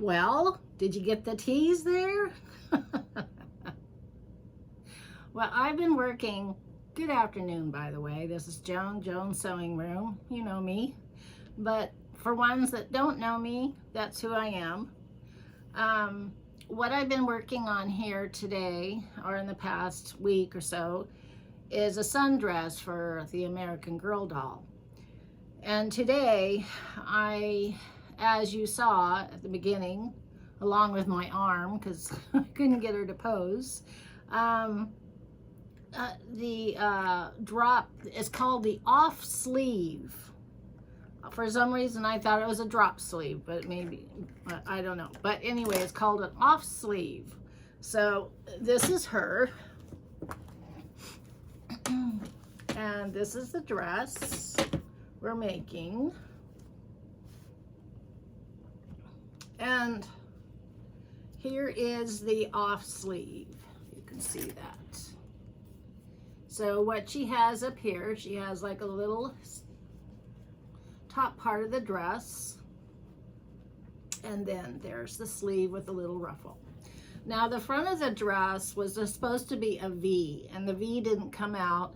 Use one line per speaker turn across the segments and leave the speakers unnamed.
Well, did you get the tease there? Well, I've been working. Good afternoon, by the way. This is Joan's Sewing Room. You know me. But for ones that don't know me, that's who I am. What I've been working on here today, or in the past week or so, is a sundress for the American Girl doll. And today, as you saw at the beginning, along with my arm, because I couldn't get her to pose, the drop is called the off sleeve. For some reason I thought it was a drop sleeve, but maybe, I don't know. But anyway, it's called an off sleeve. So this is her. And this is the dress we're making. And here is the off sleeve. You can see that. So what she has up here, she has like a little top part of the dress. And then there's the sleeve with a little ruffle. Now the front of the dress was supposed to be a V, and the V didn't come out,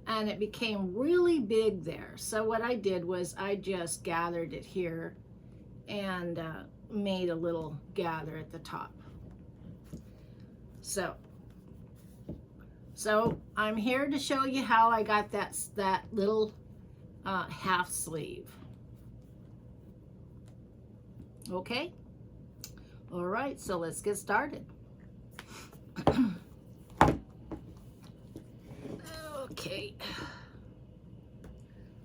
and it became really big there. So what I did was I just gathered it here and made a little gather at the top. So I'm here to show you how I got that little half sleeve. Okay? All right, so let's get started. Okay.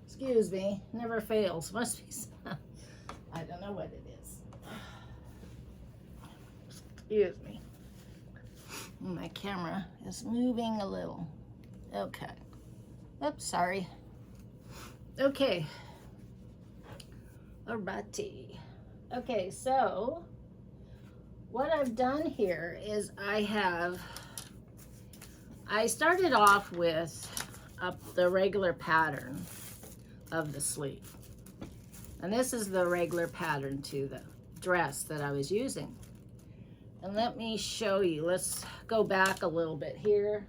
Excuse me, never fails. Must be some, I don't know what it is. Excuse me. My camera is moving a little. Okay. Oops, sorry. Okay. Alrighty. Okay, so what I've done here is I started off with the regular pattern of the sleeve. And this is the regular pattern to the dress that I was using. And let me show you. Let's go back a little bit here.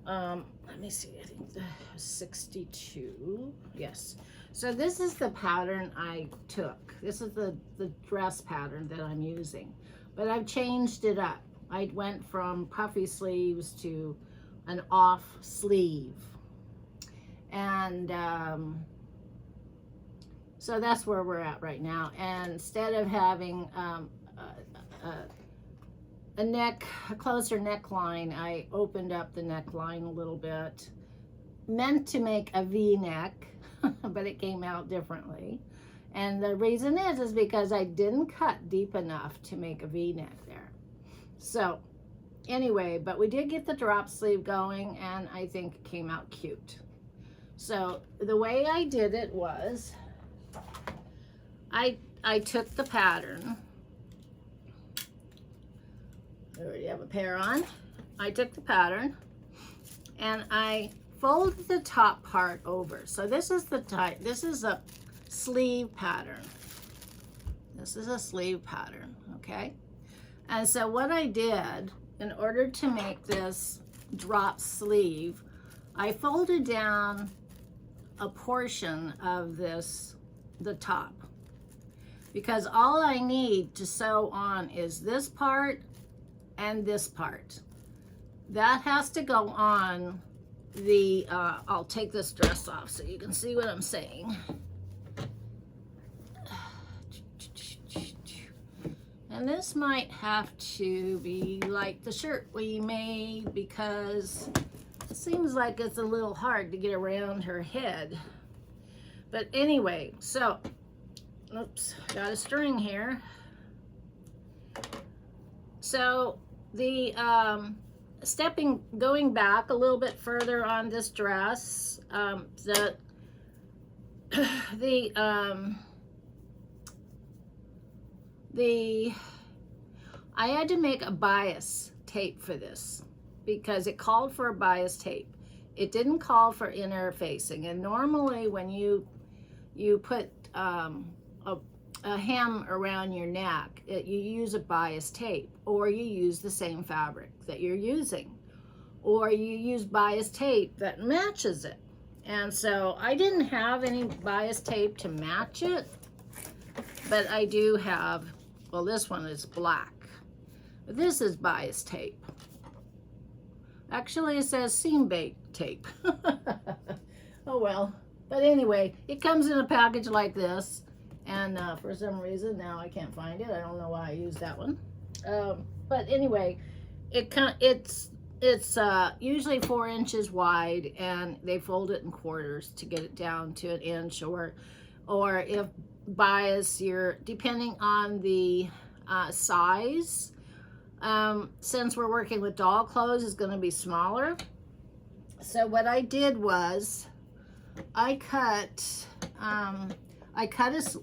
Let me see, I think 62. Yes. So this is the pattern I took. This is the dress pattern that I'm using. But I've changed it up. I went from puffy sleeves to an off sleeve. And so that's where we're at right now. And instead of having a closer neckline, I opened up the neckline a little bit. Meant to make a V-neck, but it came out differently. And the reason is because I didn't cut deep enough to make a V-neck there. So anyway, but we did get the drop sleeve going, and I think it came out cute. So the way I did it was I took the pattern. I already have a pair on. I took the pattern and I folded the top part over. So this is the type, this is a sleeve pattern. This is a sleeve pattern, okay? And so what I did, in order to make this drop sleeve, I folded down a portion of this, the top. Because all I need to sew on is this part and this part. That has to go on the, I'll take this dress off so you can see what I'm saying. And this might have to be like the shirt we made, because it seems like it's a little hard to get around her head. But anyway, so, oops, got a string here. So the going back a little bit further on this dress, I had to make a bias tape for this because it called for a bias tape. It didn't call for inner facing, and normally when you put a a hem around your neck, you use a bias tape, or you use the same fabric that you're using, or you use bias tape that matches it. And so I didn't have any bias tape to match it, but I do have, well, this one is black, but this is bias tape. Actually, it says seam bake tape. Oh well. But anyway, it comes in a package like this, and for some reason now I can't find it. I don't know why I used that one. But anyway, it's usually 4 inches wide, and they fold it in quarters to get it down to an inch, or if bias, you're depending on the size. Since we're working with doll clothes, is going to be smaller. So what I did was I cut a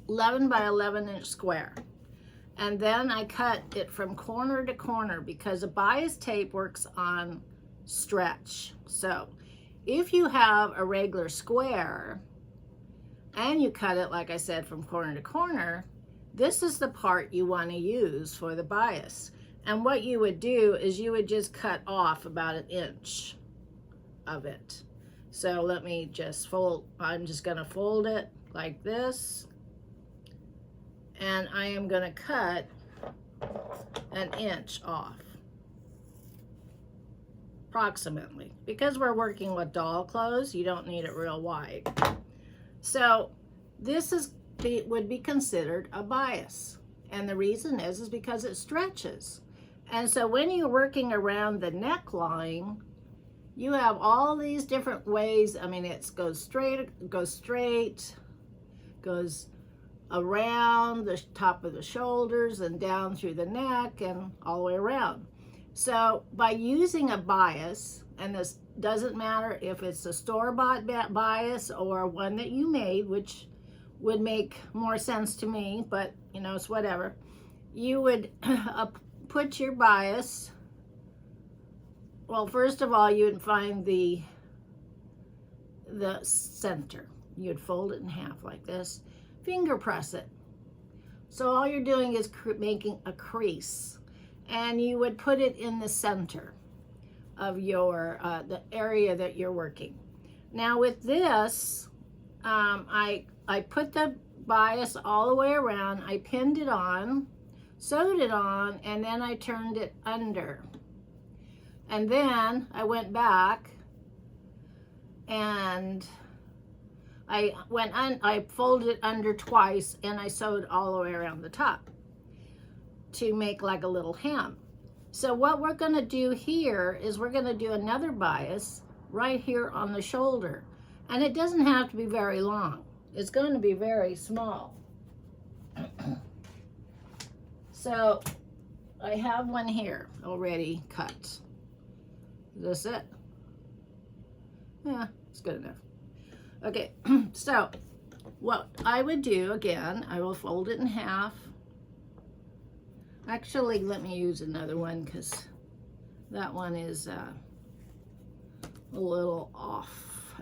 11 by 11 inch square, and then I cut it from corner to corner because a bias tape works on stretch. So if you have a regular square and you cut it, like I said, from corner to corner, this is the part you want to use for the bias. And what you would do is you would just cut off about an inch of it. So let me just fold, I'm just going to fold it like this, and I am going to cut an inch off, approximately. Because we're working with doll clothes, you don't need it real wide. So this would be considered a bias, and the reason is because it stretches. And so when you're working around the neckline, you have all these different ways. I mean, it goes straight, goes around the top of the shoulders and down through the neck and all the way around. So by using a bias, and this doesn't matter if it's a store-bought bias or one that you made, which would make more sense to me, but you know, it's whatever. You would put your bias, well, first of all, you would find the center. You'd fold it in half like this, finger press it. So all you're doing is making a crease, and you would put it in the center of your the area that you're working. Now with this, I put the bias all the way around. I pinned it on, sewed it on, and then I turned it under. And then I went back and I folded it under twice, and I sewed all the way around the top to make like a little hem. So what we're going to do here is we're going to do another bias right here on the shoulder. And it doesn't have to be very long. It's going to be very small. So I have one here already cut. Is this it? Yeah, it's good enough. Okay, so what I would do, again, I will fold it in half. Actually, let me use another one because that one is a little off.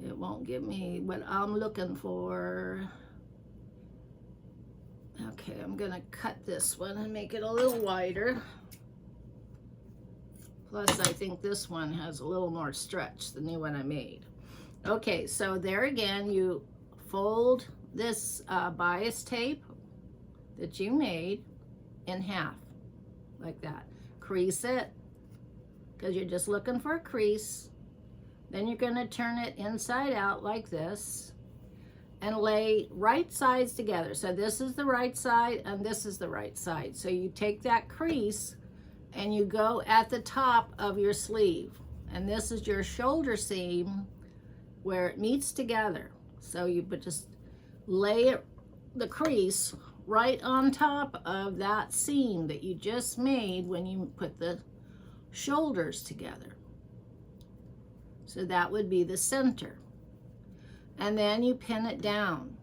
It won't give me what I'm looking for. Okay, I'm gonna cut this one and make it a little wider. Plus, I think this one has a little more stretch than the one I made. Okay, so there again, you fold this bias tape that you made in half, like that. Crease it, because you're just looking for a crease. Then you're gonna turn it inside out like this and lay right sides together. So this is the right side and this is the right side. So you take that crease and you go at the top of your sleeve. And this is your shoulder seam where it meets together. So you would just lay the crease right on top of that seam that you just made when you put the shoulders together. So that would be the center. And then you pin it down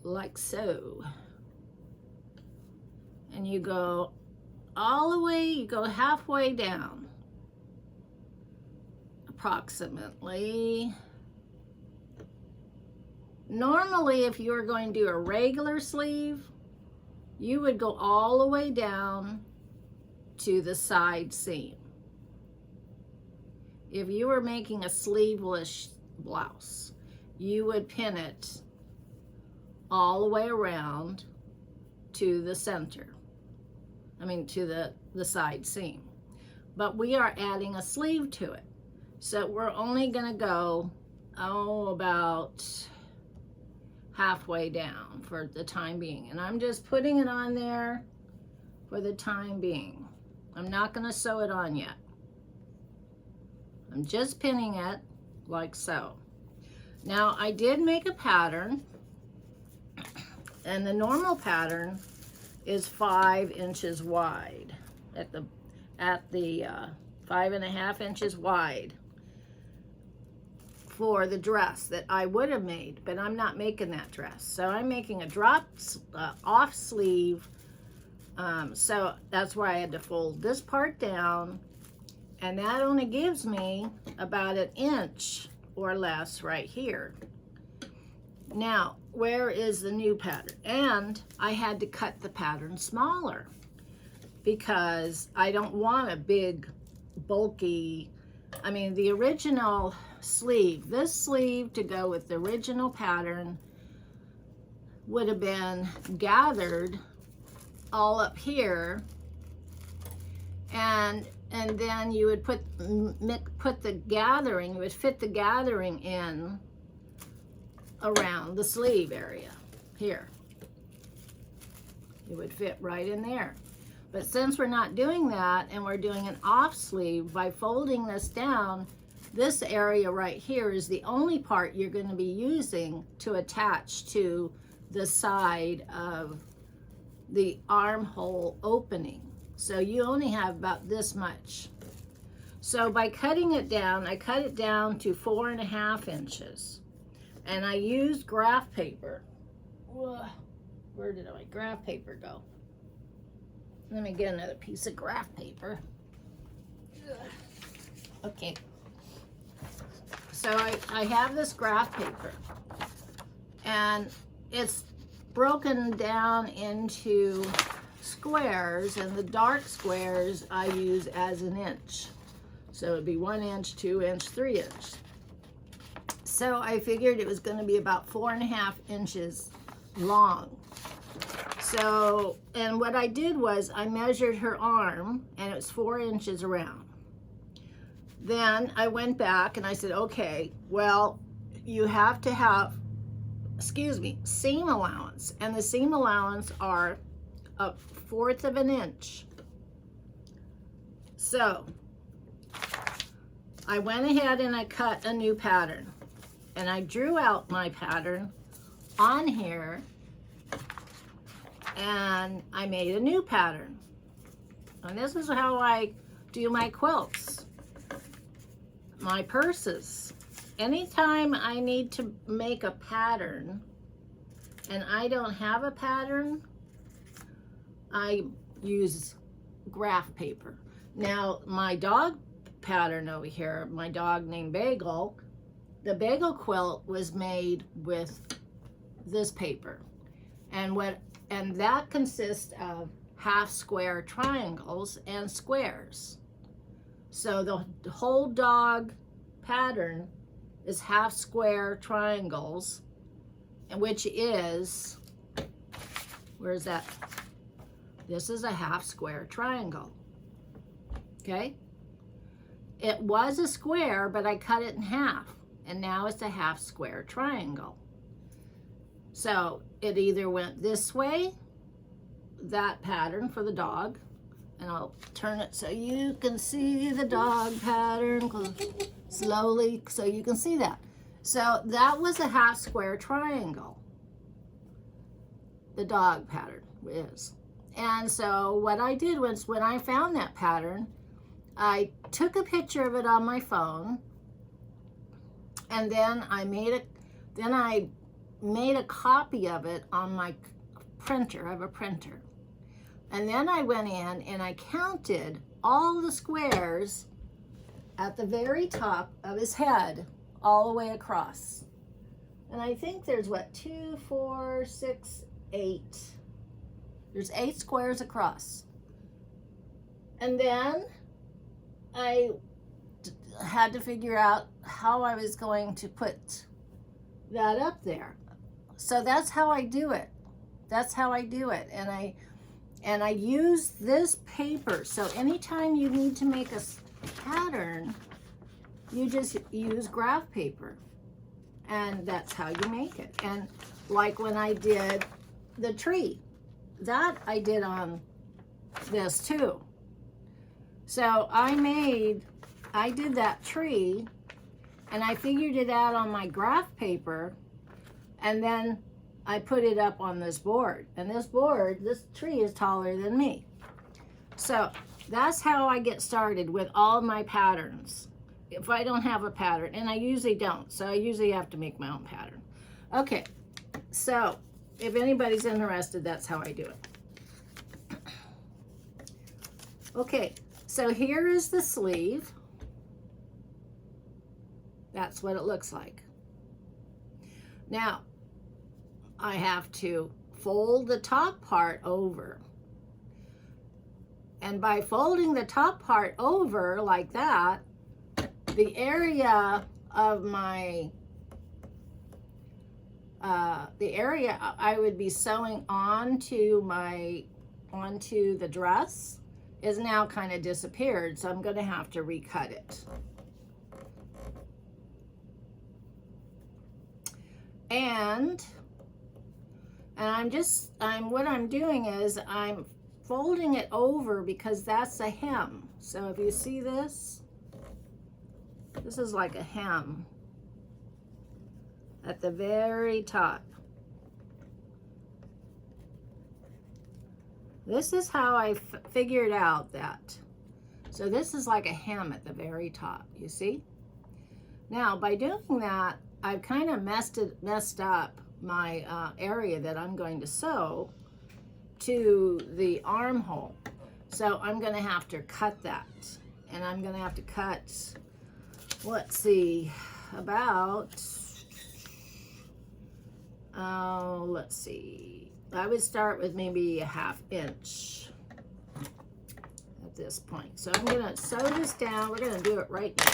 like so. And you go all the way, you go halfway down, approximately. Normally, if you were going to do a regular sleeve, you would go all the way down to the side seam. If you were making a sleeveless blouse, you would pin it all the way around to the center. I mean, to the side seam. But we are adding a sleeve to it. So we're only gonna go, about halfway down for the time being. And I'm just putting it on there for the time being. I'm not gonna sew it on yet. I'm just pinning it like so. Now I did make a pattern, and the normal pattern is 5 inches wide at the 5.5 inches wide for the dress that I would have made, but I'm not making that dress. So I'm making a drop off sleeve. So that's why I had to fold this part down, and that only gives me about 1 inch or less right here. Now, where is the new pattern? And I had to cut the pattern smaller because I don't want a big, bulky, I mean, the original sleeve, this sleeve to go with the original pattern would have been gathered all up here, and then you would put the gathering, you would fit the gathering in around the sleeve area here. It would fit right in there. But since we're not doing that and we're doing an off sleeve, by folding this down, this area right here is the only part you're going to be using to attach to the side of the armhole opening. So you only have about this much. So by cutting it down, I cut it down to 4.5 inches. And I used graph paper. Where did my graph paper go? Let me get another piece of graph paper. Okay. So I have this graph paper, and it's broken down into squares, and the dark squares I use as 1 inch. So it'd be 1 inch, 2 inch, 3 inch. So I figured it was going to be about 4.5 inches long. So, and what I did was I measured her arm, and it was 4 inches around. Then I went back and I said, okay, well, you have to have, seam allowance. And the seam allowance are 1/4 of an inch. So I went ahead and I cut a new pattern. And I drew out my pattern on here, and I made a new pattern. And this is how I do my quilts, my purses. Anytime I need to make a pattern and I don't have a pattern, I use graph paper. Now, my dog pattern over here, my dog named Bagel, the Bagel quilt was made with this paper, and that consists of half square triangles and squares. So the whole dog pattern is half square triangles, and which is, where is that? This is a half square triangle. Okay? It was a square, but I cut it in half. And now it's a half square triangle. So it either went this way, that pattern for the dog, and I'll turn it so you can see the dog pattern slowly so you can see that. So that was a half square triangle, the dog pattern is. And so what I did was, when I found that pattern, I took a picture of it on my phone, and then I made a copy of it on my printer. I have a printer. And then I went in and I counted all the squares at the very top of his head all the way across. And I think there's what, 2, 4, 6, 8. There's 8 squares across. And then I had to figure out how I was going to put that up there. So that's how I do it. That's how I do it. And I use this paper. So anytime you need to make a pattern, you just use graph paper. And that's how you make it. And like when I did the tree, that I did on this too. So I did that tree, and I figured it out on my graph paper, and then I put it up on this board. And this tree is taller than me. So that's how I get started with all my patterns. If I don't have a pattern, and I usually don't, so I usually have to make my own pattern. Okay, so if anybody's interested, that's how I do it. Okay, so here is the sleeve. That's what it looks like. Now, I have to fold the top part over. And by folding the top part over like that, the area of my, the area I would be sewing onto the dress is now kind of disappeared. So I'm going to have to recut it. And what I'm doing is I'm folding it over because that's a hem. So if you see this is like a hem at the very top. This is how I figured out that. So this is like a hem at the very top, you see? Now, by doing that, I've kind of messed up my area that I'm going to sew to the armhole. So I'm going to have to cut that. And I'm going to have to cut, let's see, about, let's see. I would start with maybe a 1/2 inch at this point. So I'm going to sew this down. We're going to do it right now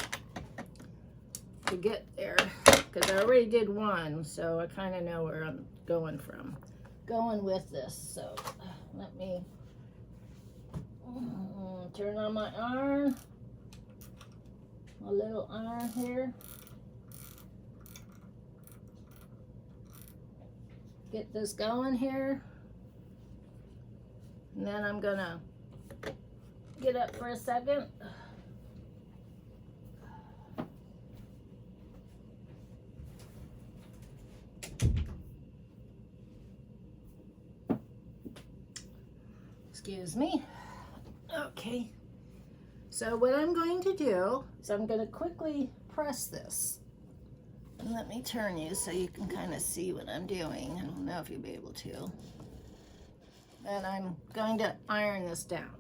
to get there, because I already did one, so I kind of know where I'm going with this. So let me turn on my iron, my little iron here. Get this going here. And then I'm gonna get up for a second. Excuse me. Okay. So what I'm going to do is I'm going to quickly press this. And let me turn you so you can kind of see what I'm doing. I don't know if you'll be able to. And I'm going to iron this down.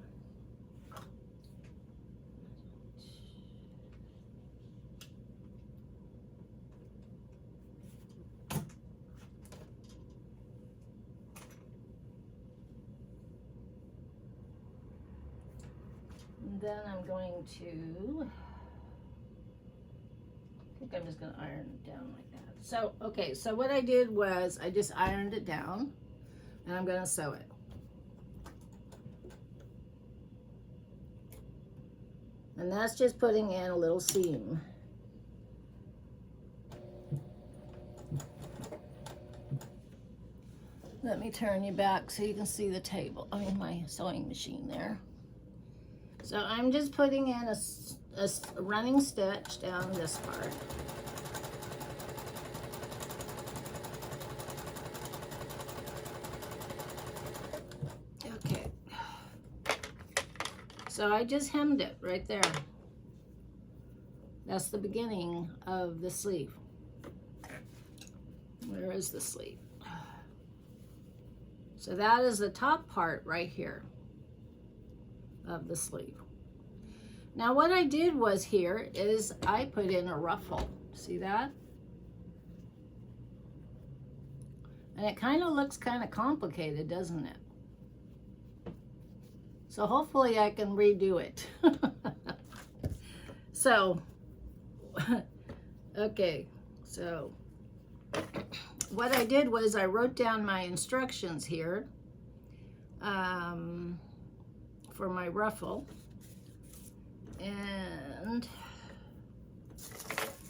Then I'm going to, I think I'm just going to iron it down like that. So, okay, so what I did was I just ironed it down, and I'm going to sew it. And that's just putting in a little seam. Let me turn you back so you can see the table, my sewing machine there. So I'm just putting in a running stitch down this part. Okay. So I just hemmed it right there. That's the beginning of the sleeve. Where is the sleeve? So that is the top part right here of the sleeve. Now what I did was here is I put in a ruffle. See that? And it kind of looks kind of complicated, doesn't it? So hopefully I can redo it. So, okay, so what I did was I wrote down my instructions here for my ruffle. And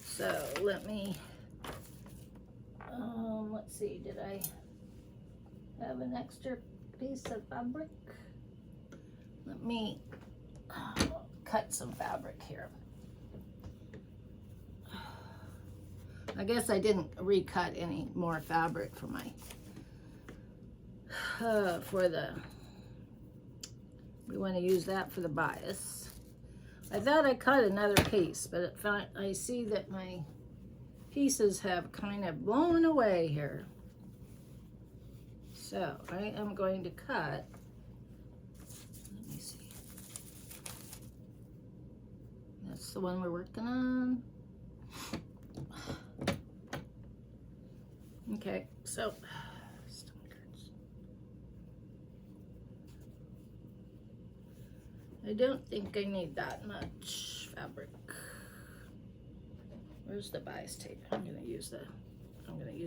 so let me, let's see, did I have an extra piece of fabric? Let me cut some fabric here. I guess I didn't recut any more fabric for my, we want to use that for the bias. I thought I cut another piece, but I see that my pieces have kind of blown away here. So I am going to cut, let me see. That's the one we're working on. Okay, so I don't think I need that much fabric. Where's the bias tape? I'm gonna use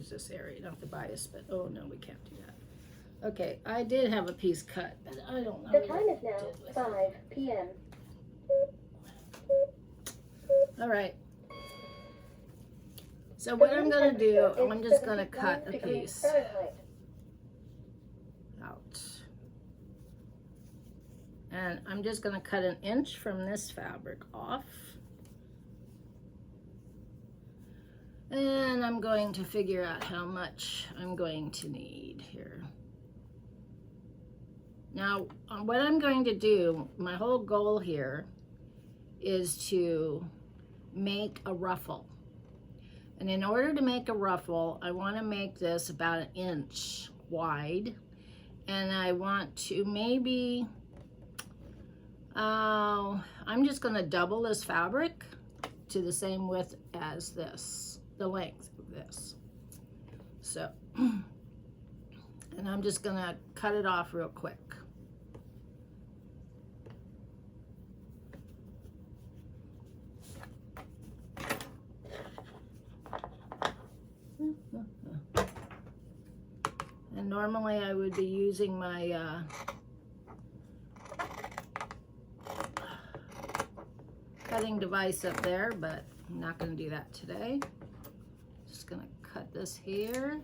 this area, not the bias, but oh no, we can't do that. Okay, I did have a piece cut, but I don't know.
The time is now 5 p.m.
All right. So what I'm gonna do, I'm just gonna cut a piece out. And I'm just gonna cut an inch from this fabric off. And I'm going to figure out how much I'm going to need here. Now, what I'm going to do, my whole goal here is to make a ruffle. And in order to make a ruffle, I want to make this about 1 inch wide. And I want to maybe, I'm just going to double this fabric to the same width as this, the length of this. So, and I'm just going to cut it off real quick. And normally I would be using my cutting device up there, but I'm not going to do that today. Just going to cut this here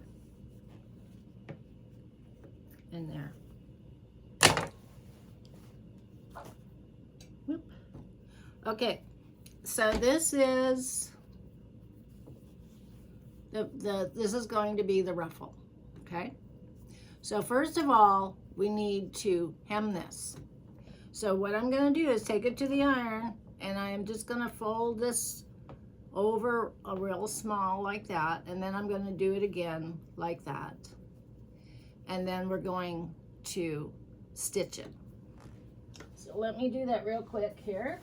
and there. Whoop. Okay, so this is this is going to be the ruffle. Okay, so first of all, we need to hem this. So what I'm going to do is take it to the iron, and I am just going to fold this over a real small like that, and then I'm going to do it again like that, and then we're going to stitch it. So let me do that real quick here.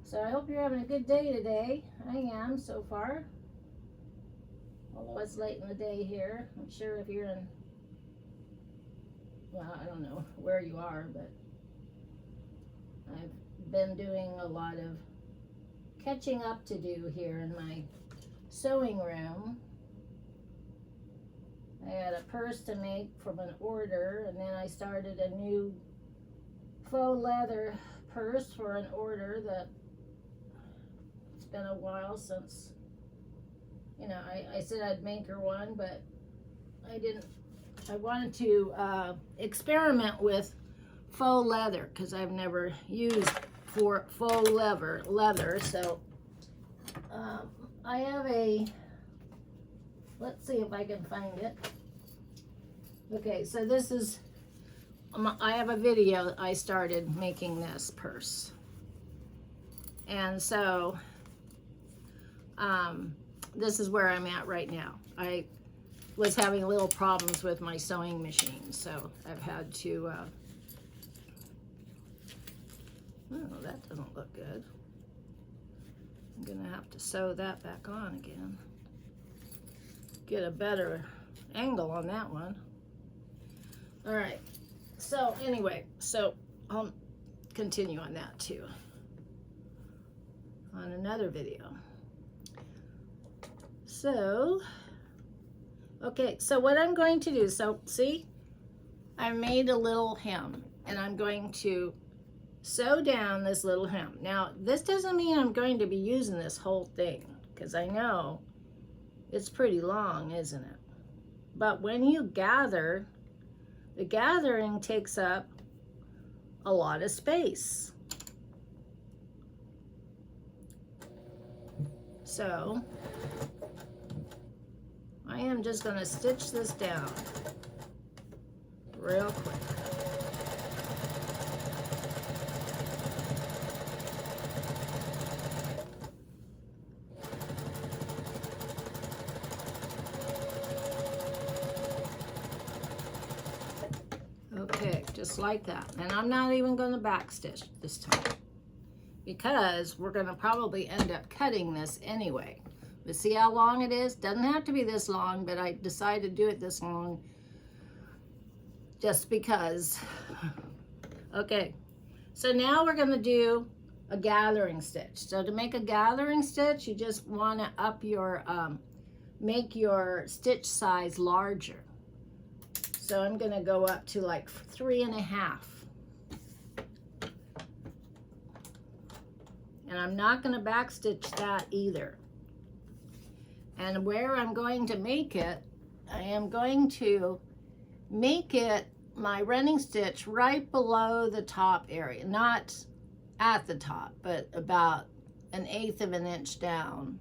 So I hope you're having a good day today. I am so far. Although it's late in the day here. I'm sure if you're in, well, I don't know where you are, but I've been doing a lot of catching up to do here in my sewing room. I had a purse to make from an order, and then I started a new faux leather purse for an order that it's been a while since, you know, I said I'd make her one, but I didn't. I wanted to experiment with faux leather because I've never used faux leather. So I have a, let's see if I can find it. Okay, so this is, I have a video I started making this purse. And so this is where I'm at right now. I was having little problems with my sewing machine, so I've had to, oh, that doesn't look good. I'm gonna have to sew that back on again. get a better angle on that one. All right, so anyway, so I'll continue on that too on another video. So, okay, so what I'm going to do, so see, I made a little hem, and I'm going to sew down this little hem. Now, this doesn't mean I'm going to be using this whole thing, because I know it's pretty long, isn't it? But when you gather, the gathering takes up a lot of space. So, I am just going to stitch this down real quick. Okay, just like that. And I'm not even going to backstitch this time, because we're going to probably end up cutting this anyway. But see how long it is? Doesn't have to be this long, but I decided to do it this long just because. Okay, so now we're going to do a gathering stitch. So to make a gathering stitch, you just want to up your, make your stitch size larger. So I'm going to go up to like 3.5. And I'm not going to backstitch that either. And where I'm going to make it, I am going to make it my running stitch right below the top area. Not at the top, but about 1/8 of an inch down.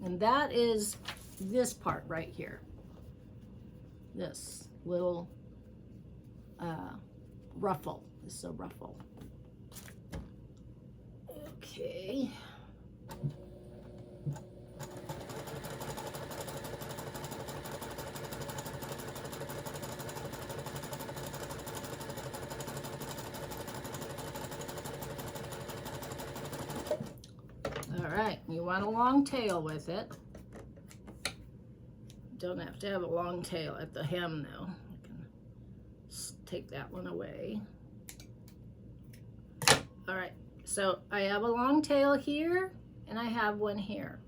And that is this part right here. This little ruffle. This is a ruffle. Okay. All right, you want a long tail with it. Don't have to have a long tail at the hem though. I can take that one away. All right, so I have a long tail here and I have one here.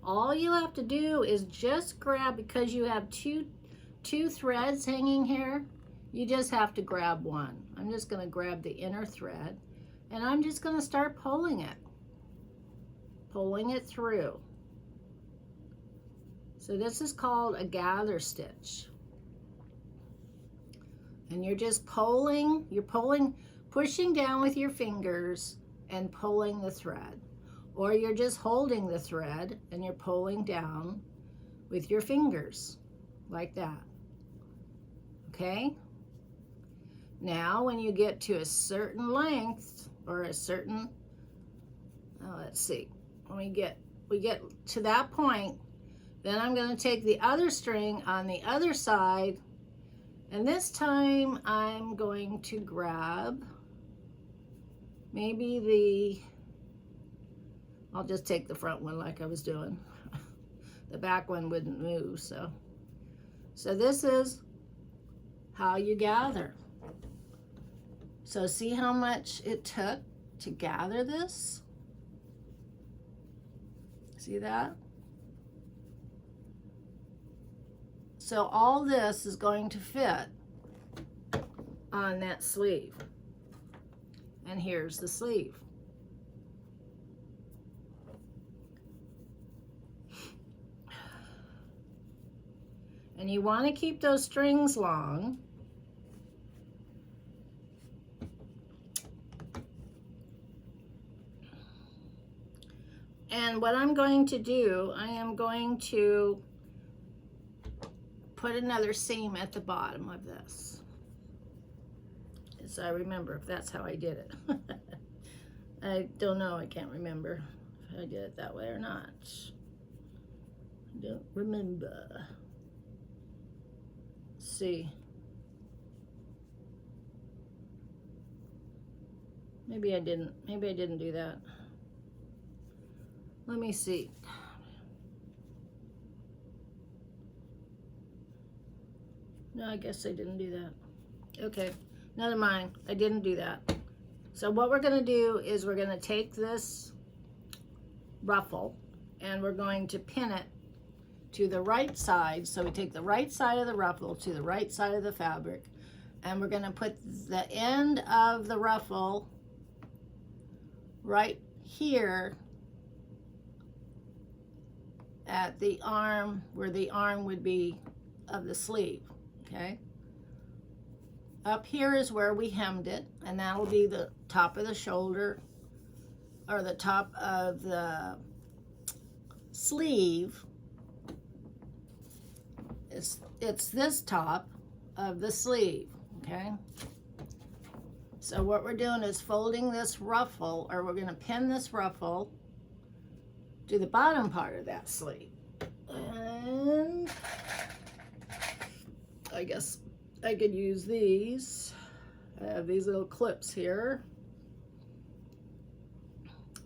All you have to do is just grab, because you have two threads hanging here, you just have to grab one. I'm just going to grab the inner thread and I'm just going to start pulling it through. So this is called a gather stitch. And you're just pulling, pushing down with your fingers and pulling the thread. Or you're just holding the thread and you're pulling down with your fingers, like that. Okay? Now, when you get to a certain length, or a certain, let's see, when we get to that point, then I'm going to take the other string on the other side, and this time I'm going to grab maybe I'll just take the front one like I was doing. The back one wouldn't move, so this is how you gather. So see how much it took to gather this? See that? So all this is going to fit on that sleeve. And here's the sleeve. And you want to keep those strings long. And what I'm going to do, I am going to put another seam at the bottom of this. As I remember, if that's how I did it. I don't know, I can't remember if I did it that way or not. I don't remember. Let's see. Maybe I didn't do that. Let me see. No, I guess I didn't do that. Okay, never mind. I didn't do that. So what we're gonna do is we're gonna take this ruffle and we're going to pin it to the right side. So we take the right side of the ruffle to the right side of the fabric, and we're gonna put the end of the ruffle right here at the arm, where the arm would be of the sleeve, okay? Up here is where we hemmed it, and that'll be the top of the shoulder, or the top of the sleeve. It's this top of the sleeve, okay? So what we're doing is folding this ruffle, or we're gonna pin this ruffle to the bottom part of that sleeve. And I guess I could use these. I have these little clips here.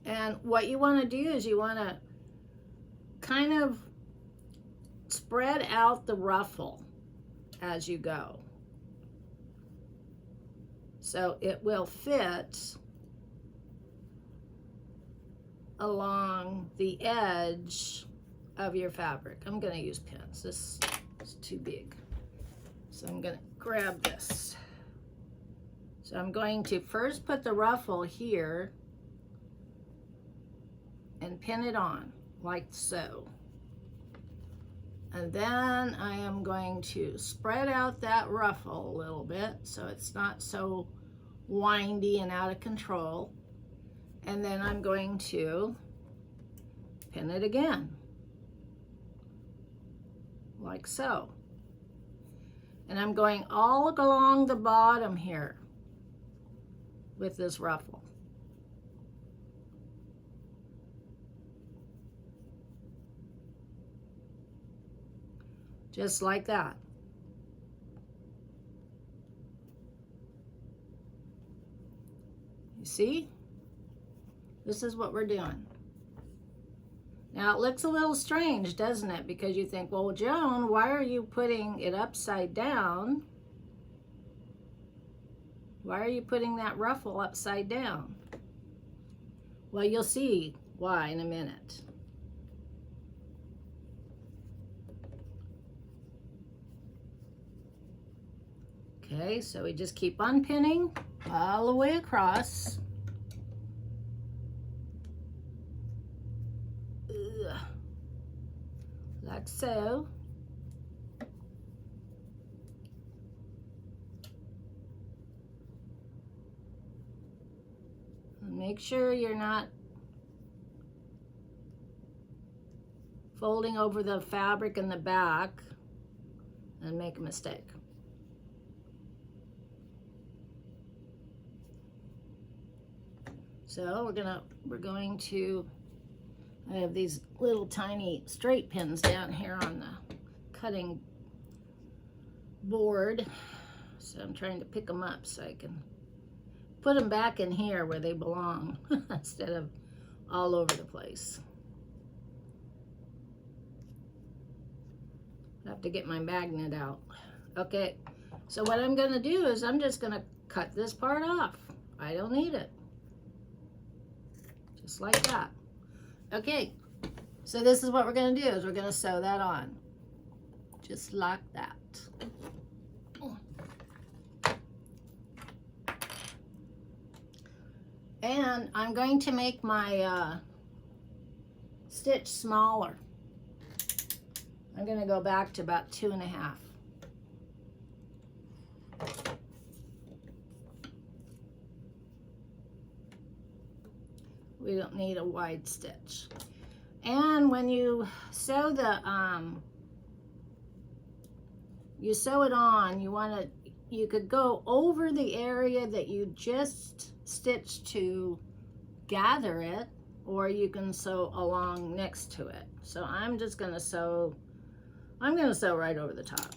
And what you want to do is you want to kind of spread out the ruffle as you go, so it will fit along the edge of your fabric. I'm going to use pins. This is too big. So I'm going to grab this. So I'm going to first put the ruffle here and pin it on like so. And then I am going to spread out that ruffle a little bit so it's not so windy and out of control. And then I'm going to pin it again, like so. And I'm going all along the bottom here with this ruffle. Just like that. You see? This is what we're doing. Now it looks a little strange, doesn't it? Because you think, well, Joan, why are you putting it upside down? Why are you putting that ruffle upside down? Well, you'll see why in a minute. Okay, so we just keep unpinning all the way across. Like so. And make sure you're not folding over the fabric in the back and make a mistake. So we're going to, I have these little tiny straight pins down here on the cutting board. So I'm trying to pick them up so I can put them back in here where they belong instead of all over the place. I have to get my magnet out. Okay, so what I'm gonna do is I'm just gonna cut this part off. I don't need it. Just like that. Okay, so this is what we're going to do, is we're going to sew that on. Just like that. And I'm going to make my stitch smaller. I'm going to go back to about 2.5. We don't need a wide stitch. And when you sew the you sew it on, you could go over the area that you just stitched to gather it, or you can sew along next to it. So I'm just going to sew, I'm going to sew right over the top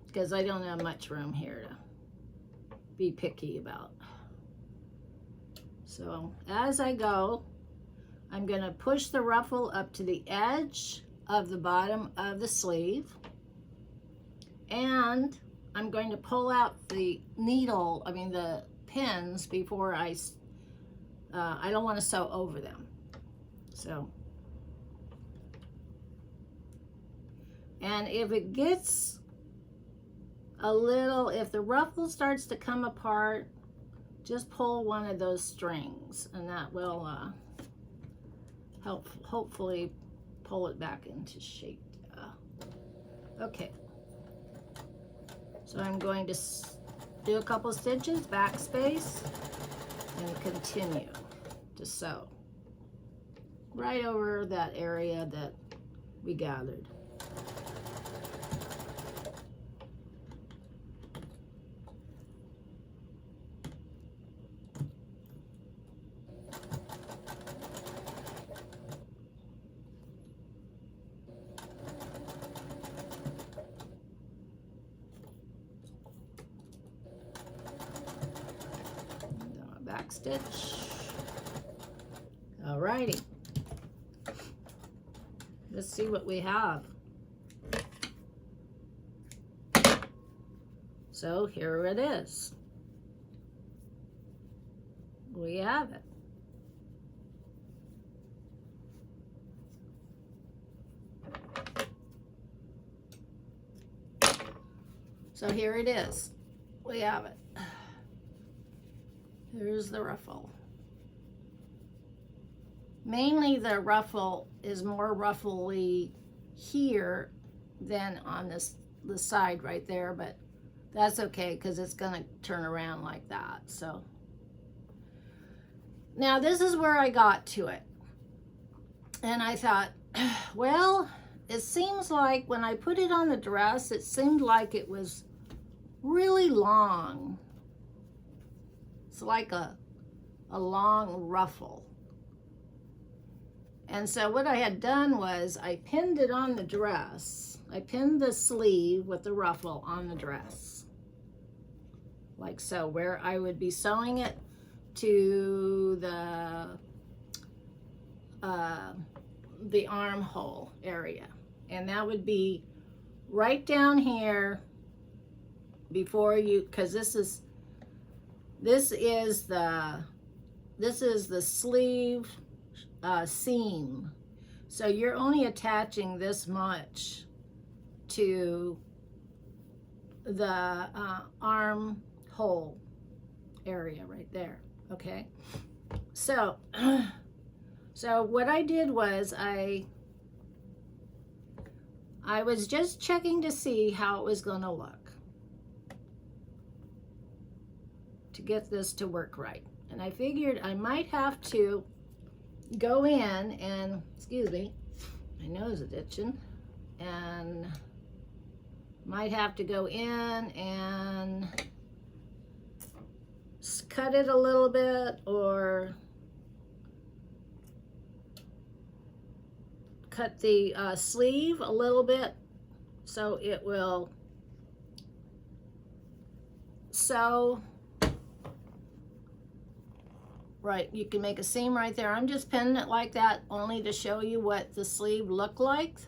because I don't have much room here to be picky about. So as I go, I'm going to push the ruffle up to the edge of the bottom of the sleeve, and I'm going to pull out the the pins before I don't want to sew over them. So, and if it gets if the ruffle starts to come apart, just pull one of those strings, and that will help hopefully pull it back into shape. Okay, so I'm going to do a couple stitches, backspace, and continue to sew right over that area that we gathered. Back stitch. Alrighty. Let's see what we have. So here it is. We have it. So here it is. We have it. Here's the ruffle. Mainly the ruffle is more ruffly here than on the side right there, but that's okay because it's gonna turn around like that. So now this is where I got to it. And I thought, well, it seems like when I put it on the dress, it seemed like it was really long. It's like a long ruffle. And so what I had done was I pinned it on the dress. I pinned the sleeve with the ruffle on the dress. Like so, where I would be sewing it to the armhole area. And that would be right down here before because this is the sleeve seam. So you're only attaching this much to the armhole area right there. Okay. So what I did was I was just checking to see how it was going to look, to get this to work right. And I figured I might have to go in and, excuse me, my nose is itching, and might have to go in and cut it a little bit, or cut the sleeve a little bit so it will sew. Right, you can make a seam right there. I'm just pinning it like that only to show you what the sleeve looked like.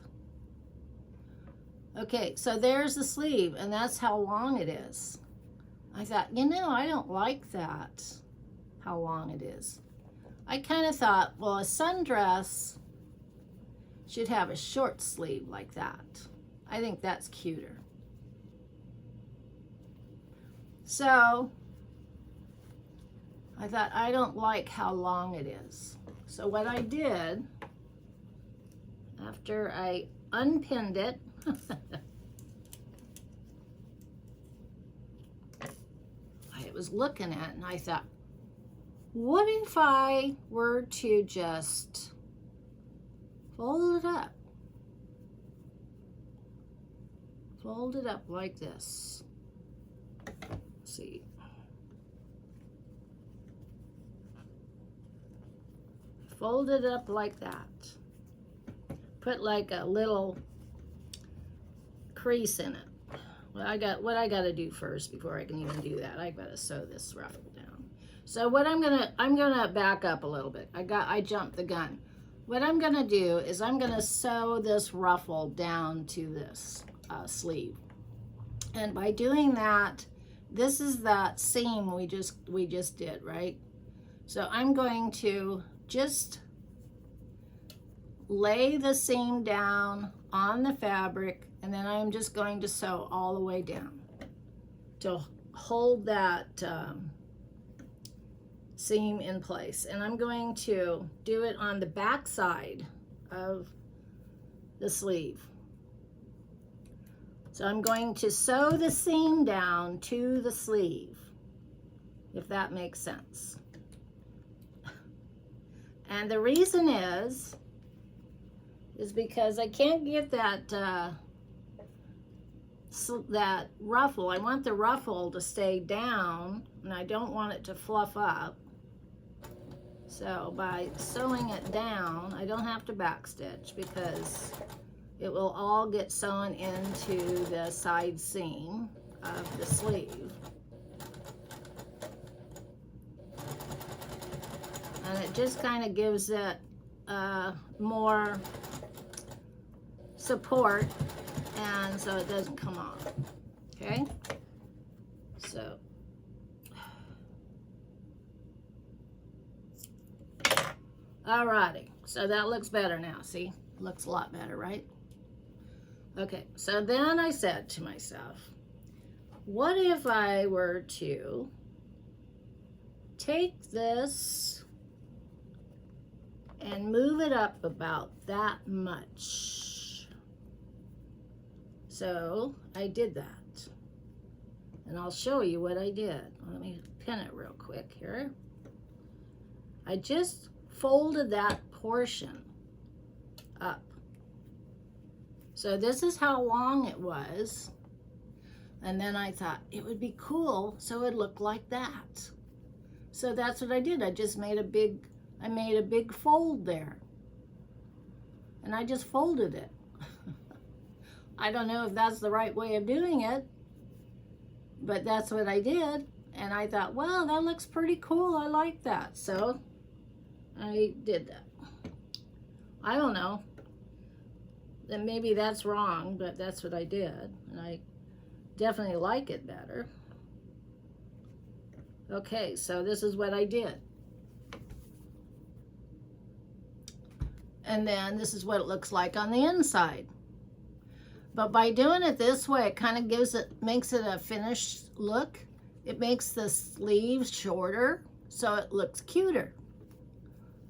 Okay, so there's the sleeve, and that's how long it is. I thought, I don't like that, how long it is. I kind of thought, well, a sundress should have a short sleeve like that. I think that's cuter. So I thought, I don't like how long it is. So what I did, after I unpinned it, I was looking at it and I thought, what if I were to just fold it up? Fold it up like this. Let's see. Fold it up like that. Put like a little crease in it. Well, what I got to do first before I can even do that, I got to sew this ruffle down. So what I'm gonna back up a little bit. I jumped the gun. What I'm gonna do is I'm gonna sew this ruffle down to this sleeve. And by doing that, this is that seam we just did, right? So I'm going to just lay the seam down on the fabric, and then I'm just going to sew all the way down to hold that seam in place. And I'm going to do it on the back side of the sleeve. So I'm going to sew the seam down to the sleeve, if that makes sense. And the reason is because I can't get that that ruffle. I want the ruffle to stay down, and I don't want it to fluff up. So by sewing it down, I don't have to backstitch because it will all get sewn into the side seam of the sleeve. And it just kind of gives it more support, and so it doesn't come off. Okay? So alrighty, so that looks better now. See, looks a lot better, right? Okay, so then I said to myself, what if I were to take this and move it up about that much? So I did that, and I'll show you what I did. Let me pin it real quick here. I just folded that portion up. So this is how long it was. And then I thought it would be cool so it looked like that. So that's what I did. I just made a big fold there. And I just folded it. I don't know if that's the right way of doing it, but that's what I did. And I thought, well, that looks pretty cool. I like that. So I did that. I don't know. Then maybe that's wrong, but that's what I did. And I definitely like it better. Okay, so this is what I did. And then this is what it looks like on the inside. But by doing it this way, it kind of makes it a finished look. It makes the sleeves shorter, so it looks cuter.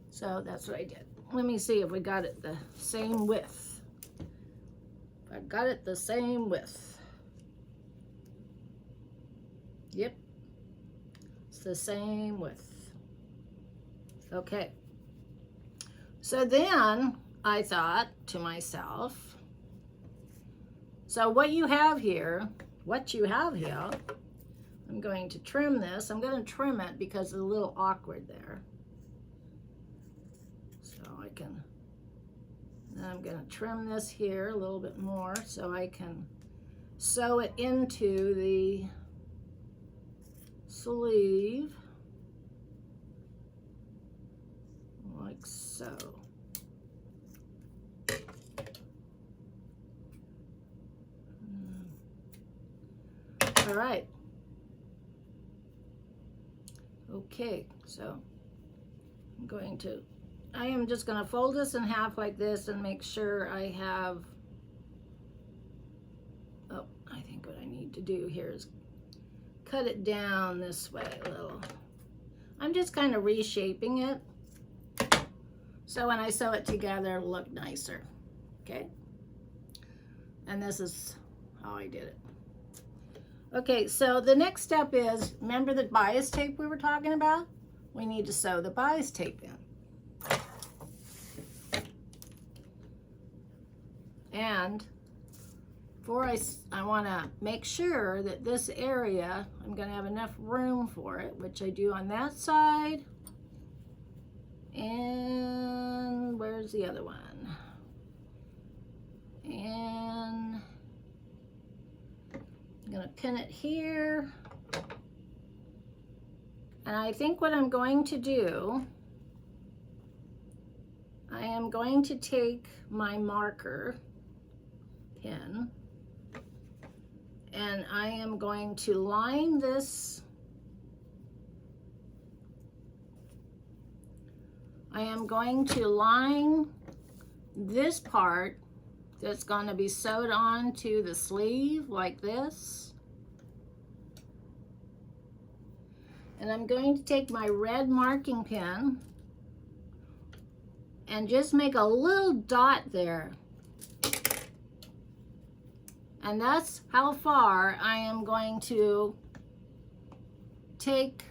So that's what I did. Let me see if we got it the same width. I got it the same width. Yep, it's the same width. Okay. So then I thought to myself, so what you have here, I'm going to trim this. I'm going to trim it because it's a little awkward there. So then I'm going to trim this here a little bit more so I can sew it into the sleeve like so. All right. Okay, so I am just going to fold this in half like this and make sure I have, I think what I need to do here is cut it down this way a little. I'm just kind of reshaping it so when I sew it together it'll look nicer. Okay, and this is how I did it. Okay, so the next step is, remember the bias tape we were talking about? We need to sew the bias tape in. And I want to make sure that this area, I'm going to have enough room for it, which I do on that side. And where's the other one? And I'm going to pin it here. And I think what I'm going to do, I am going to take my marker pen and I am going to line this. I am going to line this part that's going to be sewed onto the sleeve like this. And I'm going to take my red marking pen and just make a little dot there. And that's how far I am going to take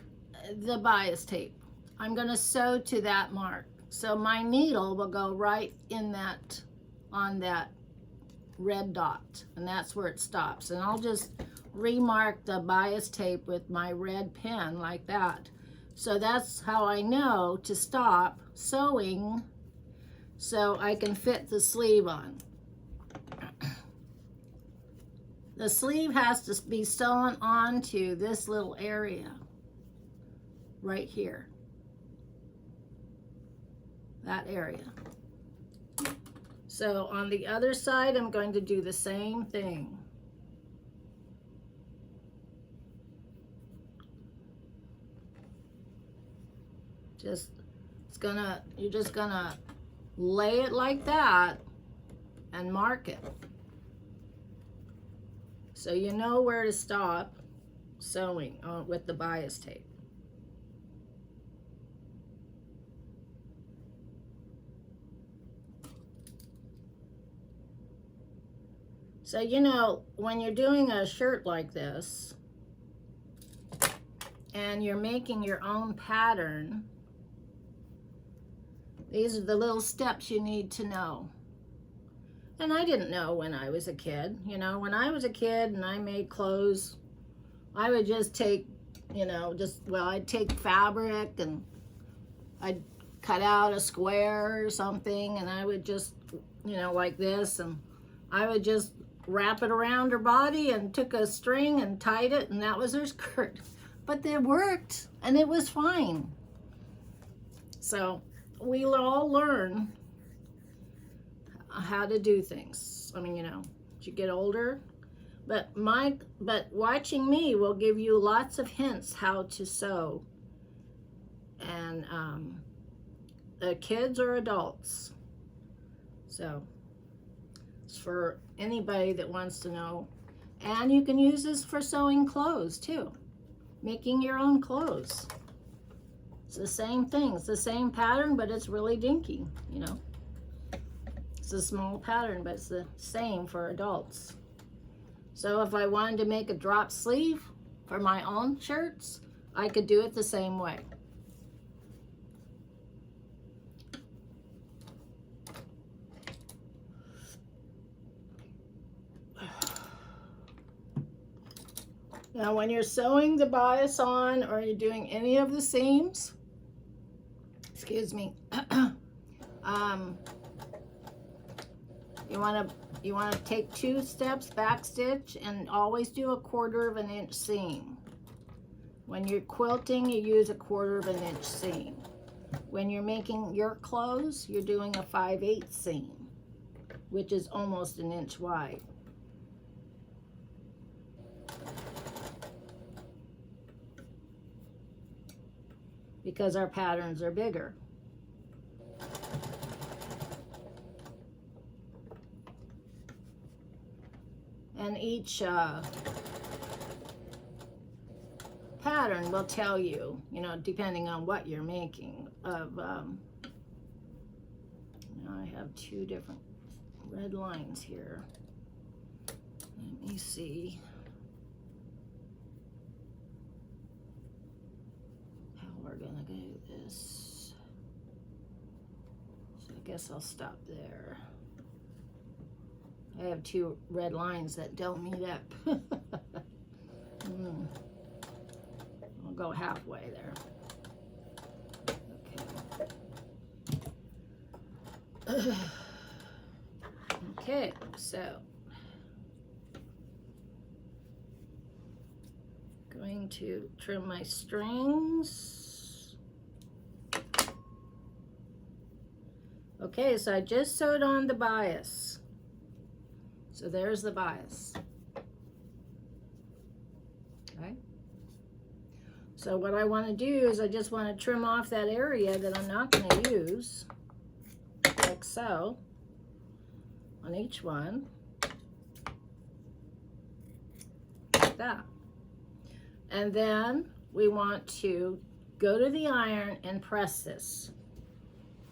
the bias tape. I'm going to sew to that mark. So my needle will go right in that, on that red dot, and that's where it stops. And I'll just remark the bias tape with my red pen like that. So that's how I know to stop sewing so I can fit the sleeve on. The sleeve has to be sewn onto this little area right here. That area. So on the other side, I'm going to do the same thing. You're just gonna lay it like that and mark it. So you know where to stop sewing with the bias tape. So you know, when you're doing a shirt like this and you're making your own pattern, these are the little steps you need to know. And I didn't know when I was a kid. You know, when I was a kid and I made clothes, I would just take, you know, I'd take fabric and I'd cut out a square or something, and I would just, you know, like this, and I would just wrap it around her body and took a string and tied it, and that was her skirt. But it worked, and it was fine. So we all learn how to do things. I mean, you know, as you get older, but watching me will give you lots of hints how to sew, and kids or adults. So it's for anybody that wants to know. And you can use this for sewing clothes too, making your own clothes. It's the same thing. It's the same pattern, but it's really dinky, you know. It's a small pattern, but it's the same for adults. So if I wanted to make a drop sleeve for my own shirts, I could do it the same way. Now when you're sewing the bias on, or you're doing any of the seams, excuse me, you want to take 2 steps back stitch and always do a 1/4 inch seam. When you're quilting, you use a 1/4 inch seam. When you're making your clothes, you're doing a 5/8 seam, which is almost 1 inch wide. Because our patterns are bigger. And each pattern will tell you, you know, depending on what you're making, of, I have 2 different red lines here. Let me see how we're gonna do this. So I guess I'll stop there. I have 2 red lines that don't meet up. I'll go halfway there. Okay. Okay, so going going to trim my strings. Okay, so I just sewed on the bias. So there's the bias. Okay. So what I want to do is I just want to trim off that area that I'm not going to use, like so, on each one, like that. And then we want to go to the iron and press this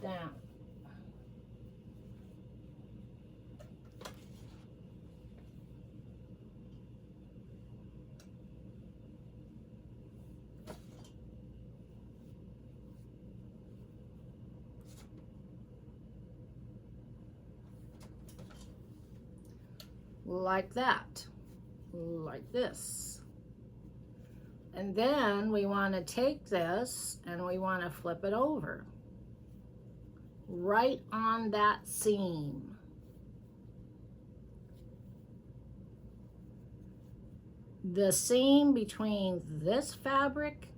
down. Like that, like this. And then we want to take this and we want to flip it over right on that seam. The seam between this fabric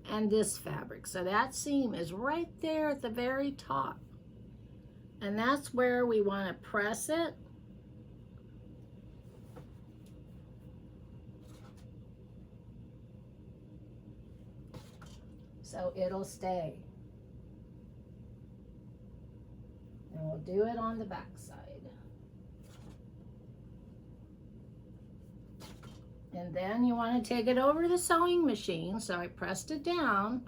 and this fabric. So that seam is right there at the very top. And that's where we want to press it. So it'll stay. And we'll do it on the back side. And then you want to take it over the sewing machine. So I pressed it down.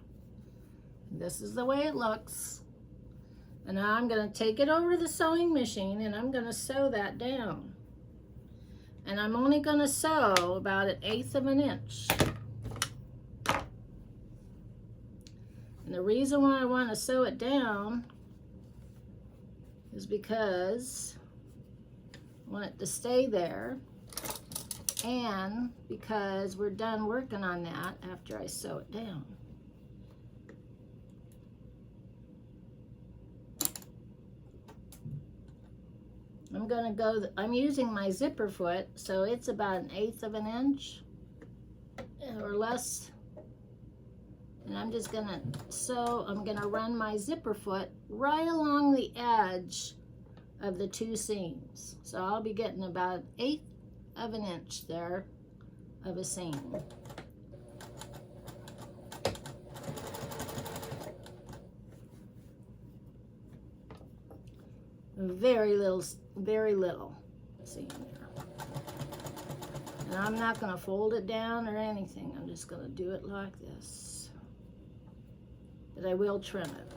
This is the way it looks. And now I'm going to take it over the sewing machine and I'm going to sew that down. And I'm only going to sew about 1/8 of an inch. And the reason why I want to sew it down is because I want it to stay there, and because we're done working on that after I sew it down. I'm using my zipper foot, so it's about 1/8 of an inch or less. And I'm just gonna sew, I'm gonna run my zipper foot right along the edge of the two seams. So I'll be getting about 1/8 of an inch there of a seam. Very little seam there. And I'm not gonna fold it down or anything. I'm just gonna do it like this. But I will trim it.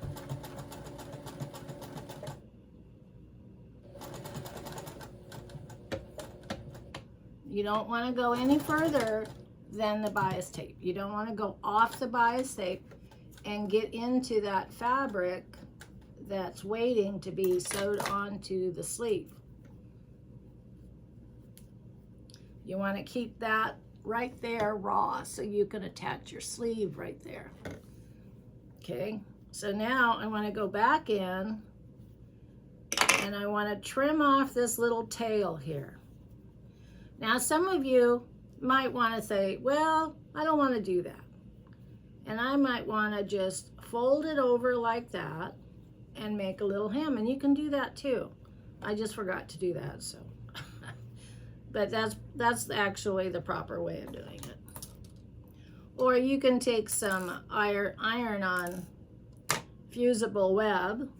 You don't want to go any further than the bias tape. You don't want to go off the bias tape and get into that fabric that's waiting to be sewed onto the sleeve. You want to keep that right there raw so you can attach your sleeve right there. Okay, so now I want to go back in and I want to trim off this little tail here. Now some of you might want to say, well, I don't want to do that. And I might want to just fold it over like that and make a little hem, and you can do that too. I just forgot to do that, so. But that's actually the proper way of doing it. Or you can take some iron-on fusible web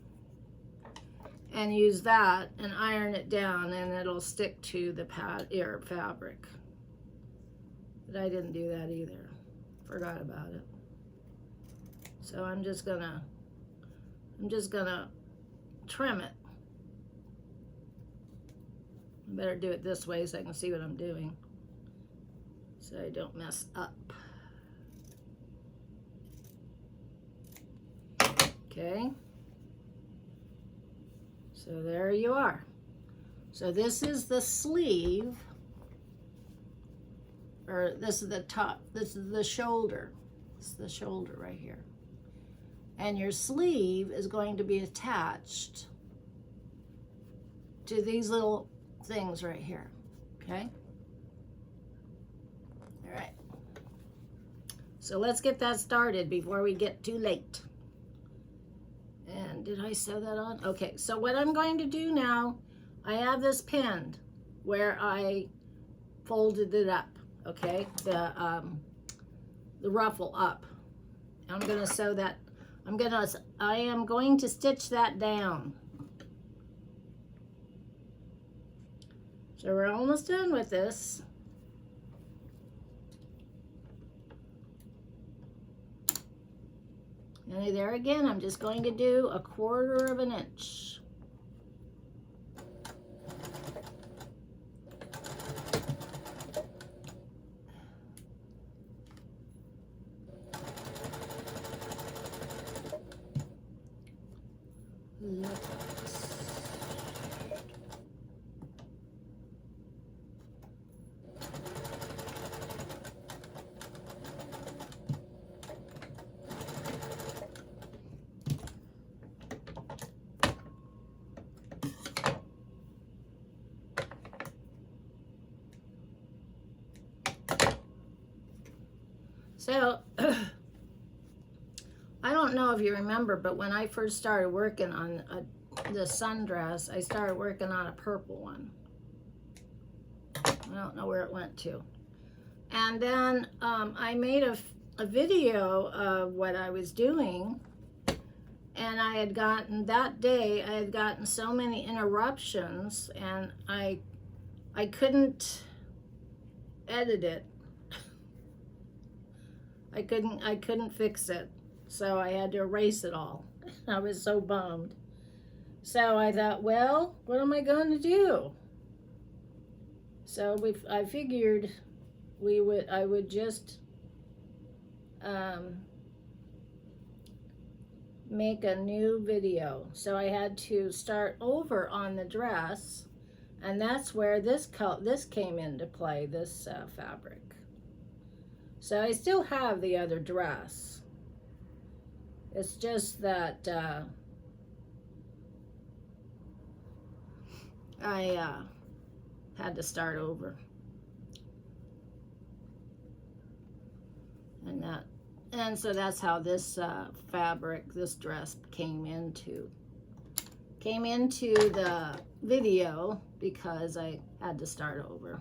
and use that and iron it down, and it'll stick to the fabric. But I didn't do that either. Forgot about it. So I'm just gonna trim it. I better do it this way so I can see what I'm doing, so I don't mess up. Okay, so there you are. So this is the sleeve, or this is the top, this is the shoulder. This is the shoulder right here. And your sleeve is going to be attached to these little things right here, okay? All right. So let's get that started before we get too late. And did I sew that on? Okay, so what I'm going to do now, I have this pinned where I folded it up, okay? The ruffle up. I'm gonna sew that, I am going to stitch that down. So we're almost done with this. And there again, I'm just going to do 1/4 of an inch. So, I don't know if you remember, but when I first started working on the sundress, I started working on a purple one. I don't know where it went to. And then I made a video of what I was doing, and I had gotten, that day, I had gotten so many interruptions, and I couldn't edit it. I couldn't fix it, so I had to erase it all. I was so bummed. So I thought, well, what am I going to do? So I figured I would just make a new video. So I had to start over on the dress, and that's where this came into play, this fabric. So I still have the other dress. It's just that I had to start over. And so that's how this fabric, this dress came into the video, because I had to start over.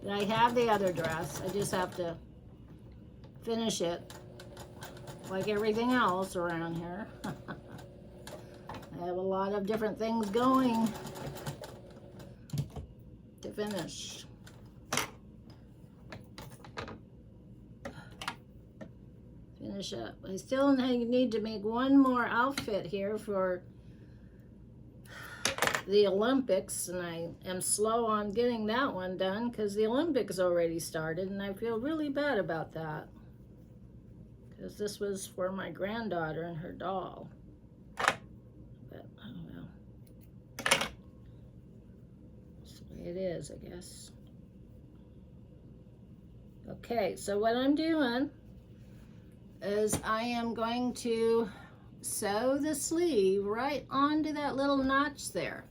But I have the other dress. I just have to finish it like everything else around here. I have a lot of different things going to finish. Finish up. I still need to make one more outfit here for the Olympics, and I am slow on getting that one done because the Olympics already started, and I feel really bad about that, because this was for my granddaughter and her doll. But oh well, that's the way it is, I guess. Okay, so what I'm doing is I am going to sew the sleeve right onto that little notch there.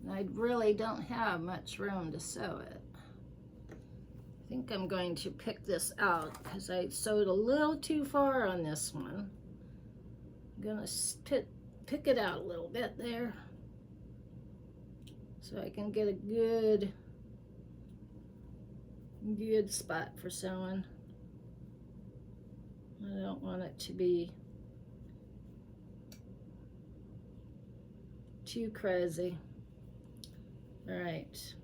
I really don't have much room to sew it. I think I'm going to pick this out because I sewed a little too far on this one. I'm gonna pick it out a little bit there so I can get a good spot for sewing. I don't want it to be too crazy. All right.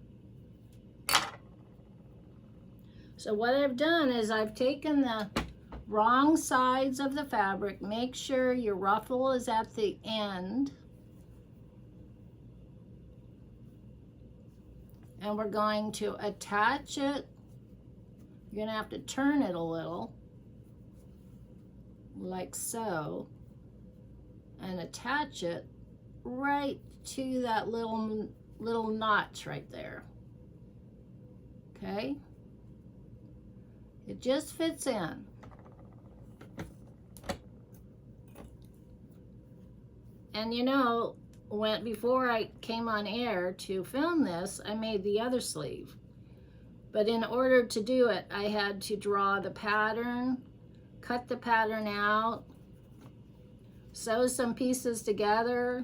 So what I've done is I've taken the wrong sides of the fabric. Make sure your ruffle is at the end. And we're going to attach it. You're gonna have to turn it a little, like so, and attach it right to that little notch right there. Okay? It just fits in. And you know, before I came on air to film this, I made the other sleeve. But in order to do it, I had to draw the pattern, cut the pattern out, sew some pieces together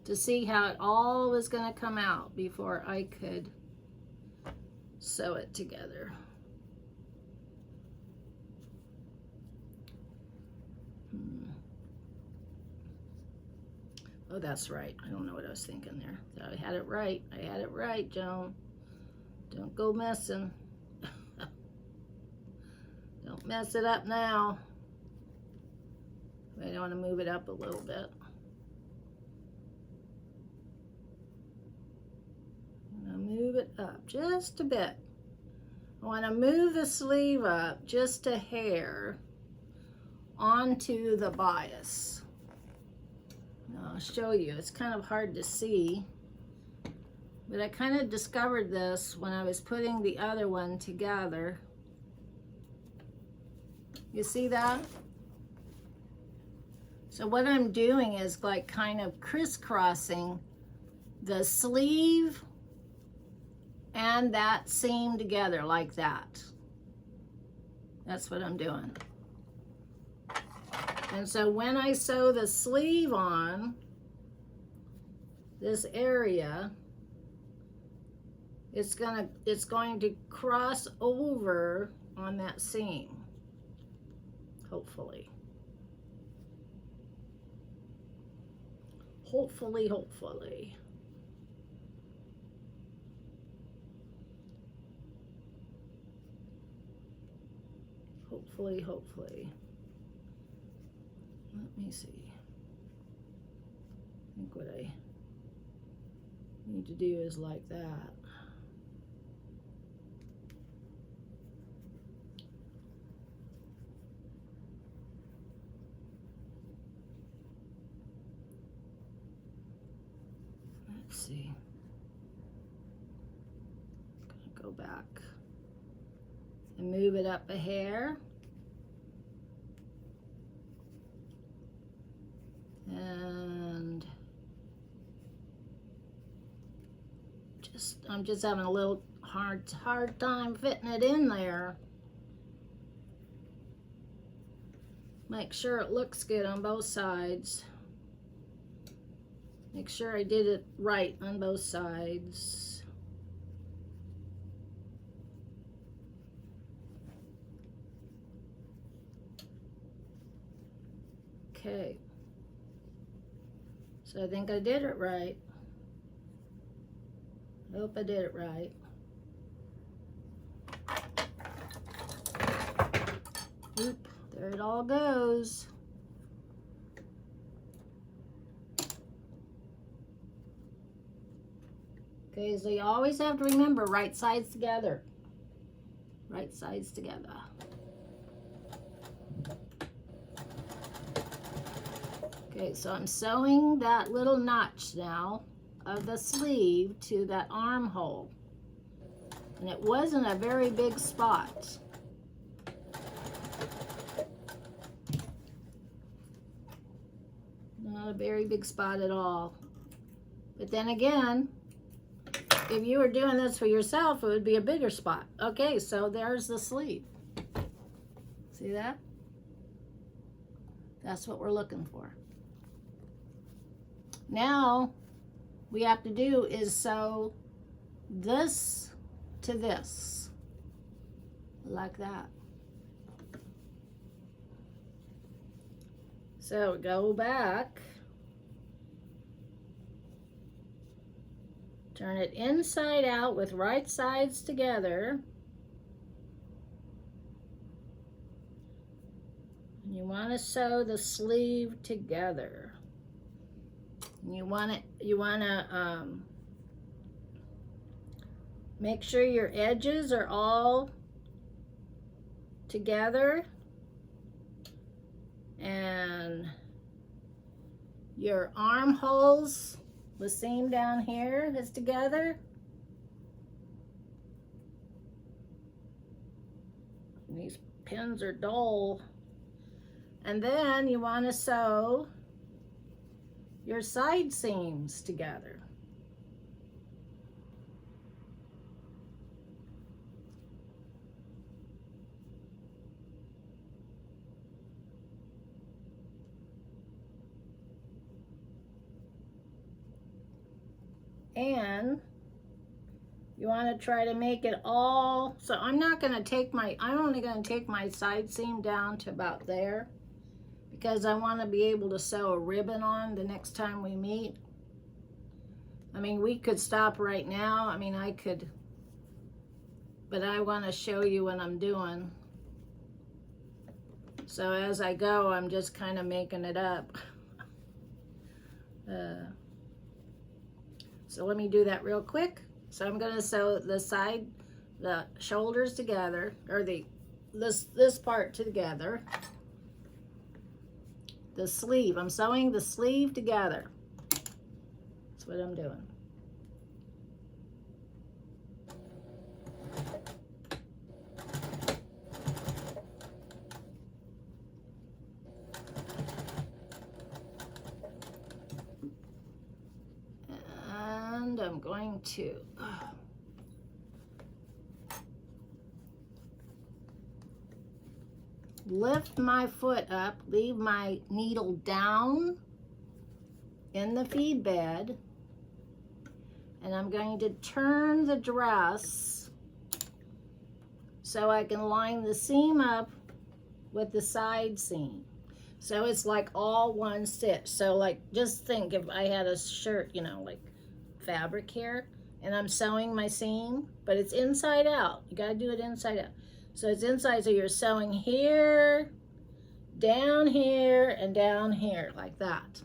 to see how it all was going to come out before I could sew it together. Oh, that's right. I don't know what I was thinking there. I had it right. I had it right, Joan. Don't go messing. Don't mess it up now. I want to move it up a little bit. I'm going to move it up just a bit. I want to move the sleeve up just a hair onto the bias. Now, I'll show you. It's kind of hard to see, but I kind of discovered this when I was putting the other one together. You see that? So what I'm doing is like kind of crisscrossing the sleeve and that seam together like that. That's what I'm doing. And so when I sew the sleeve on this area, it's going to cross over on that seam, hopefully. Hopefully. Hopefully. Let me see. I think what I need to do is like that. Let's see. I'm gonna go back and move it up a hair. And I'm just having a little hard time fitting it in there. Make sure it looks good on both sides. Make sure I did it right on both sides. Okay. So I think I did it right. I hope I did it right. Oop, there it all goes. Okay, so you always have to remember right sides together. Right sides together. Okay, so I'm sewing that little notch now of the sleeve to that armhole. And it wasn't a very big spot. Not a very big spot at all. But then again, if you were doing this for yourself, it would be a bigger spot. Okay, so there's the sleeve. See that? That's what we're looking for. Now, we have to do is sew this to this, like that. So go back, turn it inside out with right sides together. And you want to sew the sleeve together. You want to make sure your edges are all together and your armholes, the seam down here is together. These pins are dull. And then you want to sew your side seams together. And you want to try to make it all, so I'm only going to take my side seam down to about there because I want to be able to sew a ribbon on the next time we meet. I mean, we could stop right now. I mean, I could, but I want to show you what I'm doing. So as I go, I'm just kind of making it up. So let me do that real quick. So I'm going to sew the shoulders together, or this part together. The sleeve, I'm sewing the sleeve together. That's what I'm doing. And I'm going to lift my foot up, leave my needle down in the feed bed, and I'm going to turn the dress so I can line the seam up with the side seam. So it's like all one stitch. So like, just think if I had a shirt, you know, like fabric here, and I'm sewing my seam, but it's inside out. You gotta do it inside out. So it's inside, so you're sewing here, down here, and down here, like that.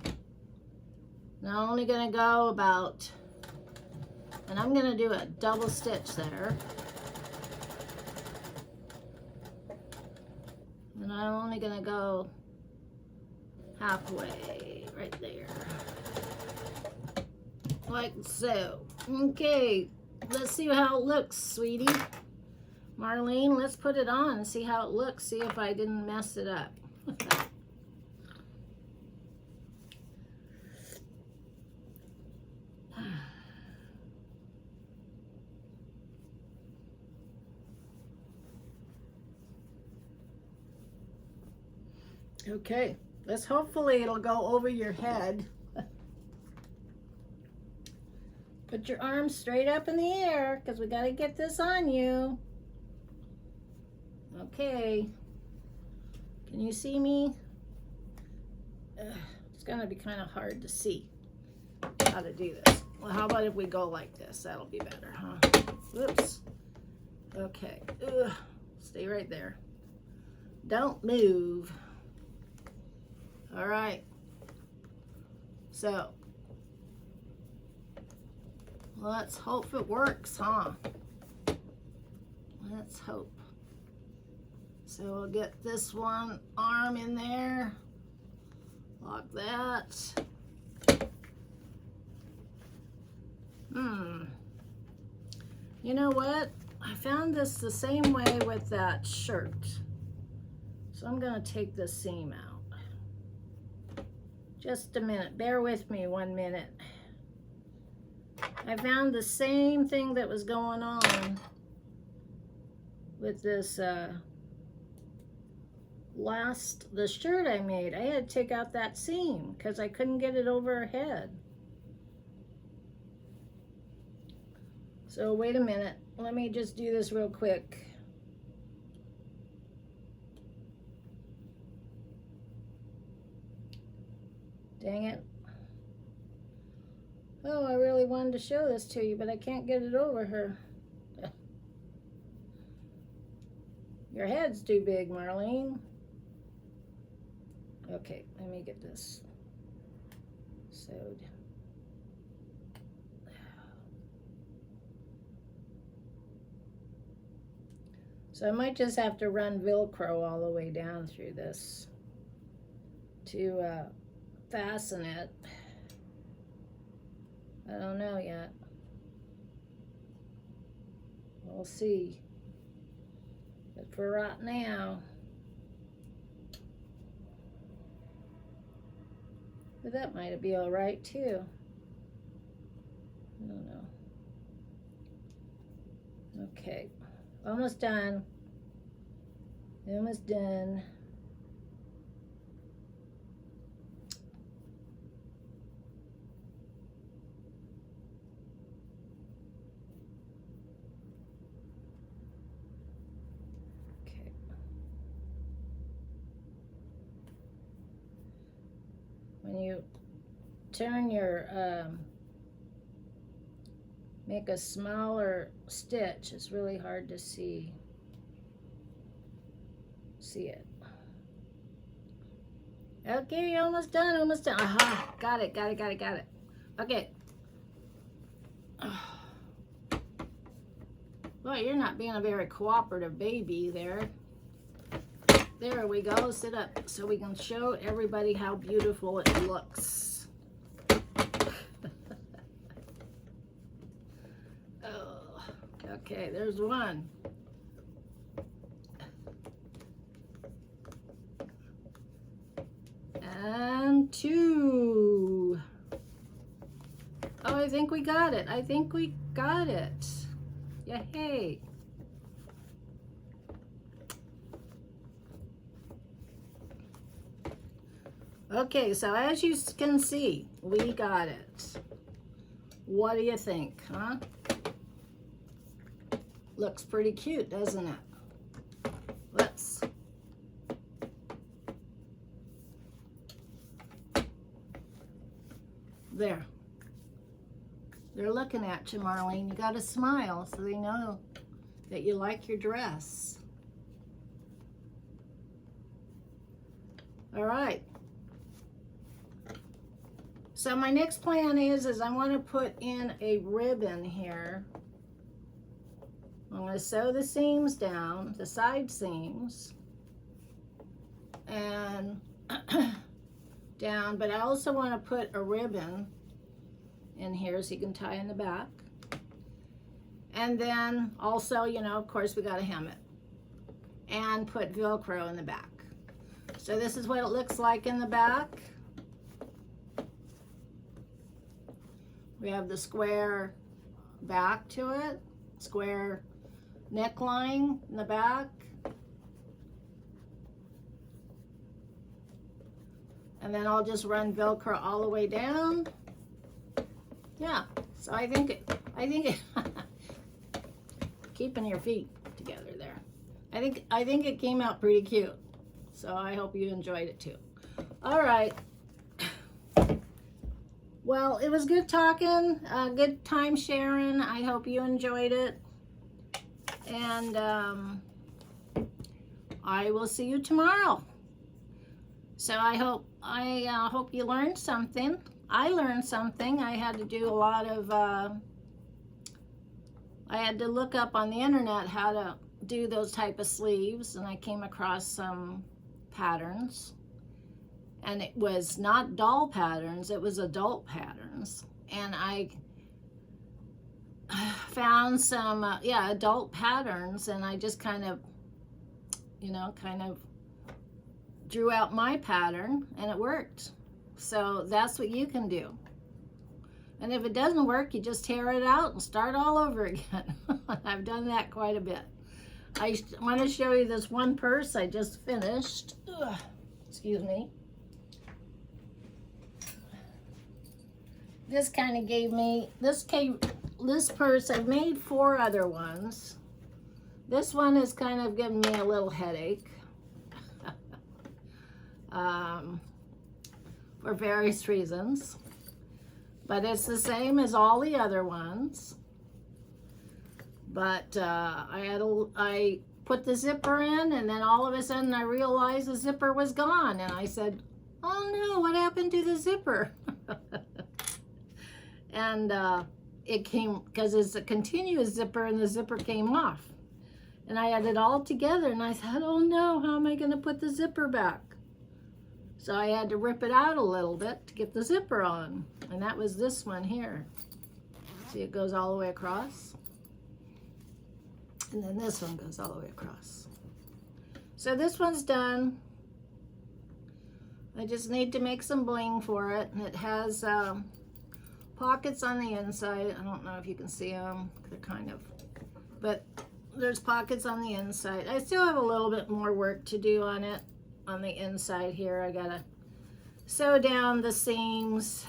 Now I'm only gonna go about, and I'm gonna do a double stitch there. And I'm only gonna go halfway, right there. Like so. Okay, let's see how it looks, sweetie. Marlene, let's put it on and see how it looks. See if I didn't mess it up. Okay, hopefully it'll go over your head. Put your arms straight up in the air because we got to get this on you. Okay. Can you see me? It's going to be kind of hard to see how to do this. Well, how about if we go like this? That'll be better, huh? Whoops. Okay. Stay right there. Don't move. All right. So, let's hope it works, huh? Let's hope. So we'll get this one arm in there. Lock that. You know what? I found this the same way with that shirt. So I'm going to take this seam out. Just a minute. Bear with me 1 minute. I found the same thing that was going on with this the shirt I made. I had to take out that seam because I couldn't get it over her head. So wait a minute. Let me just do this real quick. Dang it. Oh, I really wanted to show this to you, but I can't get it over her. Your head's too big, Marlene. Okay, let me get this sewed. So I might just have to run Velcro all the way down through this to fasten it. I don't know yet. We'll see. But for right now, But that might be all right too. I don't know. Okay, almost done. Almost done. Okay. When you turn your make a smaller stitch, it's really hard to see it. Okay, almost done, almost done. Aha, got it. Okay. Well, you're not being a very cooperative baby there. There we go, sit up so we can show everybody how beautiful it looks. Oh, okay, there's one. And two. Oh, I think we got it. Yay. Okay, so as you can see, we got it. What do you think, huh? Looks pretty cute, doesn't it? There. They're looking at you, Marlene. You got to smile so they know that you like your dress. All right. So my next plan is I want to put in a ribbon here. I'm going to sew the seams down, the side seams, and down, but I also want to put a ribbon in here so you can tie in the back. And then also, you know, of course we got to hem it and put Velcro in the back. So this is what it looks like in the back. We have the square back to it, square neckline in the back. And then I'll just run Velcro all the way down. Yeah, so I think it keeping your feet together there. I think it came out pretty cute. So I hope you enjoyed it too. All right. Well, it was good talking, good time sharing. I hope you enjoyed it. And I will see you tomorrow. So I hope you learned something. I learned something. I had to do a lot of, I had to look up on the internet how to do those type of sleeves, and I came across some patterns. And it was not doll patterns, it was adult patterns. And I found some, adult patterns, and I just kind of drew out my pattern, and it worked. So that's what you can do. And if it doesn't work, you just tear it out and start all over again. I've done that quite a bit. I want to show you this one purse I just finished. Ugh, excuse me. This kind of gave me, this purse, I've made 4 other ones. This one is kind of giving me a little headache. For various reasons. But it's the same as all the other ones. But I put the zipper in, and then all of a sudden I realized the zipper was gone. And I said, oh no, what happened to the zipper? And it came, because it's a continuous zipper, and the zipper came off. And I had it all together, and I thought, oh no, how am I going to put the zipper back? So I had to rip it out a little bit to get the zipper on. And that was this one here. See, it goes all the way across. And then this one goes all the way across. So this one's done. I just need to make some bling for it. And it has pockets on the inside. I don't know if you can see them. They're kind of, but there's pockets on the inside. I still have a little bit more work to do on it on the inside here. I gotta sew down the seams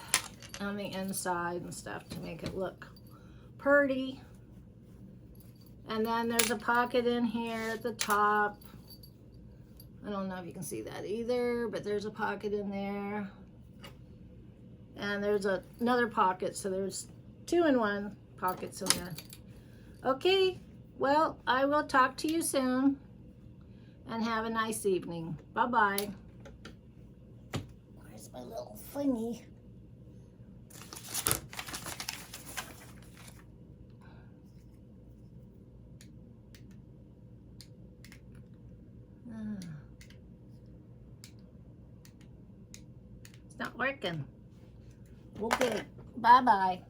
on the inside and stuff to make it look pretty. And then there's a pocket in here at the top. I don't know if you can see that either, but there's a pocket in there. And there's another pocket, so there's 2-in-1 pockets in there. Okay, well, I will talk to you soon, and have a nice evening. Bye-bye. Where's my little thingy? It's not working. Okay, bye-bye.